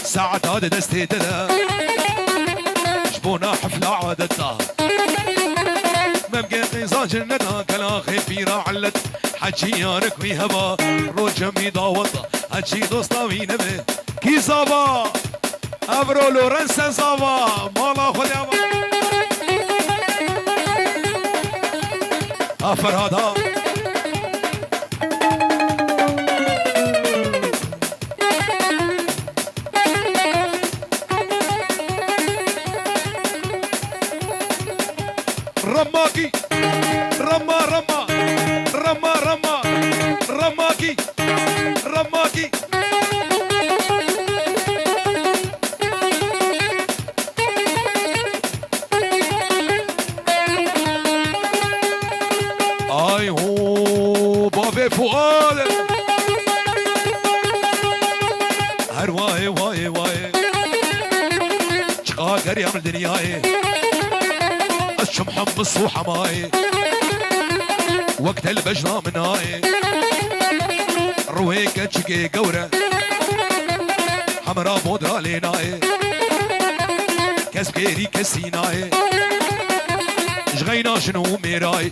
ساعة هذا دستي دلا جبونا حفلة عادتها مبقى قيزا جنتها كلا خيفيرا علت حجي يارك ويهبا روجا ميدا وطا حجي دوستا وينبه كي زابا ابرو لورنس زابا مالا خود يابا افرادا رماكي رما رما رما رما رماكي رماكي اي هو بابي فؤاد هر واي واي واي شقاقر يا من دنياي محمص وحماي وقت البجرة من هاي رويك تشكي قورة حمرا بودرا ليناي كسبيري كسيناي جغينا شنو ميراي